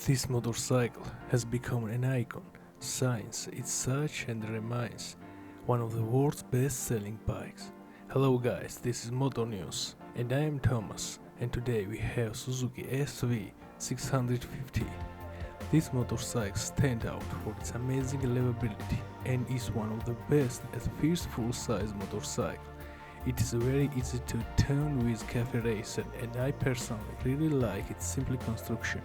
This motorcycle has become an icon since its such and remains one of the world's best-selling bikes. Hello guys, this is Moto News and I am Thomas, and today we have Suzuki SV650. This motorcycle stands out for its amazing livability and is one of the best as first full-size motorcycle. It is very easy to tune with cafe racer and I personally really like its simple construction.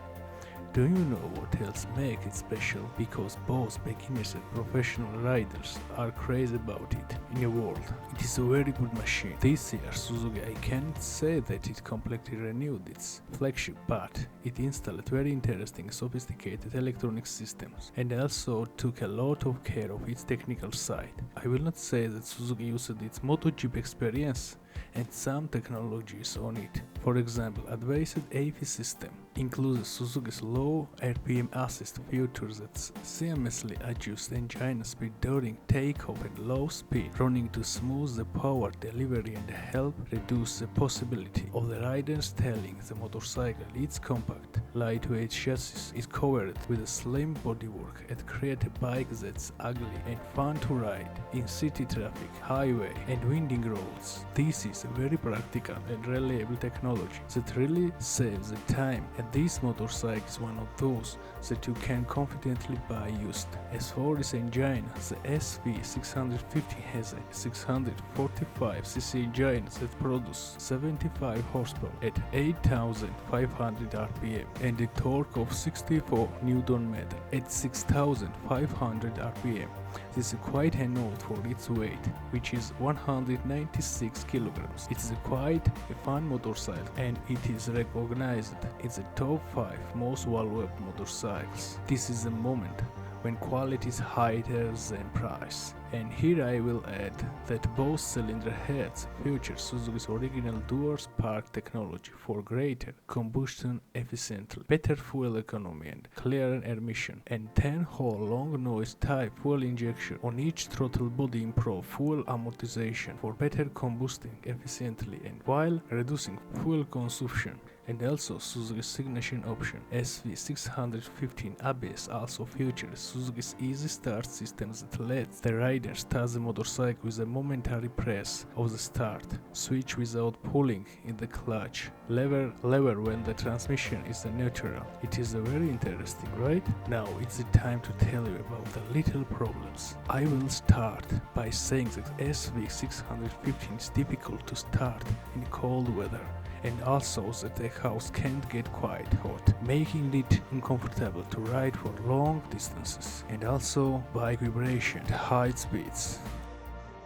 Do you know what else makes it special? Because both beginners and professional riders are crazy about it in the world. It is a very good machine. This year Suzuki, I can't say that it completely renewed its flagship, but it installed very interesting sophisticated electronic systems and also took a lot of care of its technical side. I will not say that Suzuki used its MotoGP experience and some technologies on it. For example, advanced AV system includes Suzuki's low RPM assist feature that seamlessly adjusts engine speed during takeoff and low speed, running to smooth the power delivery and help reduce the possibility of the rider stealing the motorcycle. Its compact, lightweight chassis is covered with a slim bodywork and creates a bike that's ugly and fun to ride in city traffic, highway and winding roads. This is a very practical and reliable technology that really saves the time, and this motorcycle is one of those that you can confidently buy used. As for its engine, the SV650 has a 645cc engine that produces 75 horsepower at 8,500 rpm and a torque of 64 Nm at 6,500 rpm. This is quite a note for its weight, which is 196 kilograms. It is quite a fun motorcycle and it is recognized in the top 5 most valuable motorcycles. This is a moment when quality is higher than price. And here I will add that both cylinder heads feature Suzuki's original dual spark technology for greater combustion efficiency, better fuel economy and clearer emission, and 10-hole long noise type fuel injection on each throttle body improve fuel amortization for better combusting efficiently and while reducing fuel consumption. And also Suzuki's signature option SV615 ABS also features Suzuki's easy start system that lets the rider start the motorcycle with a momentary press of the start switch without pulling in the clutch lever when the transmission is neutral. It is very interesting, right? Now it's the time to tell you about the little problems. I will start by saying that SV615 is difficult to start in cold weather, and also that the house can't get quite hot, making it uncomfortable to ride for long distances, and also bike vibration at high speeds.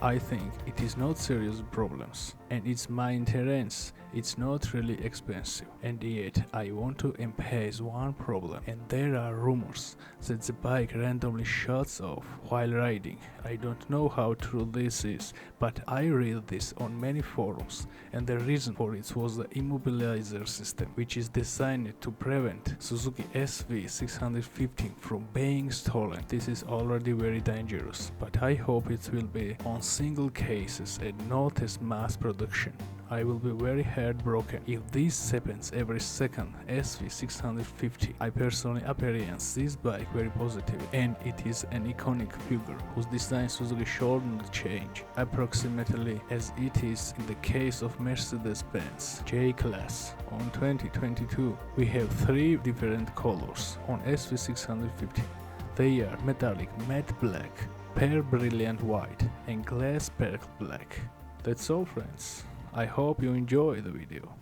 I think it is not serious problems, and its maintenance it's not really expensive, and yet I want to emphasize one problem, and there are rumors that the bike randomly shuts off while riding. I don't know how true this is, but I read this on many forums, and the reason for it was the immobilizer system, which is designed to prevent Suzuki SV650 from being stolen. This is already very dangerous, but I hope it will be on single cases and not as mass production. I will be very heartbroken if this happens every second. SV650. I personally experience this bike very positive, and it is an iconic figure whose design Suzuki should not change, approximately as it is in the case of Mercedes-Benz J-Class. On 2022, we have 3 different colors on SV650. They are metallic matte black, pearl brilliant white, and glass pearl black. That's all, friends. I hope you enjoy the video.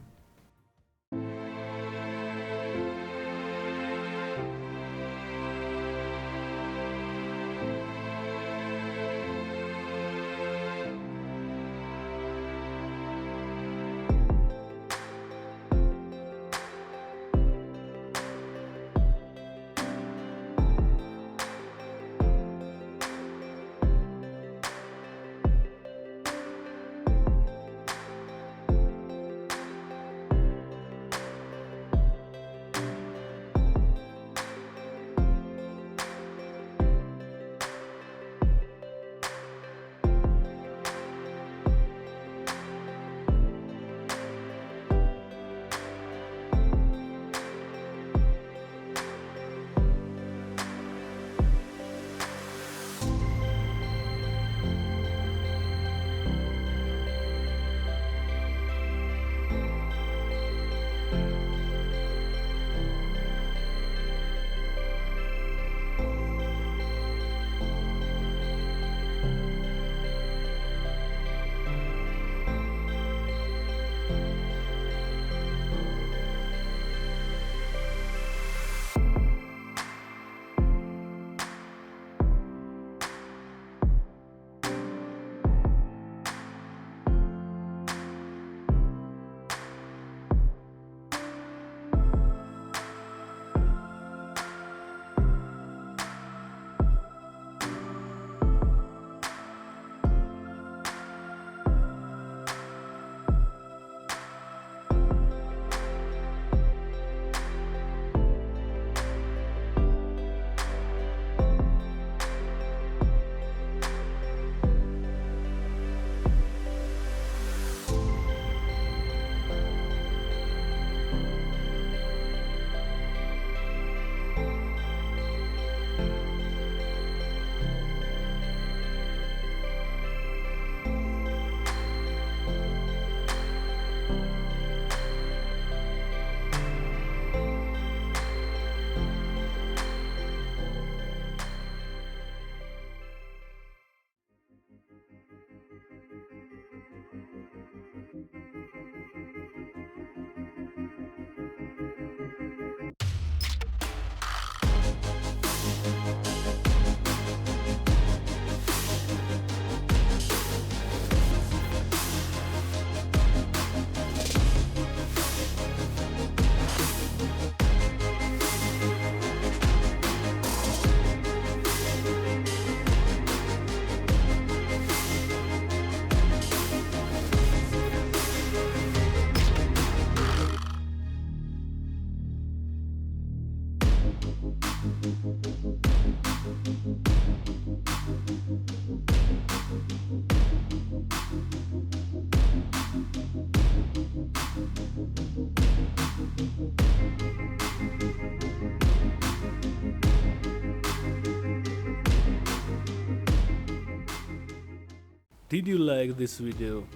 Did you like this video?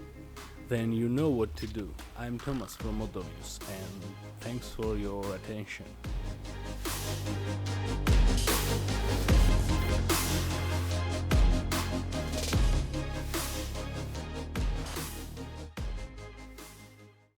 Then you know what to do. I'm Thomas from MotoGP and thanks for your attention.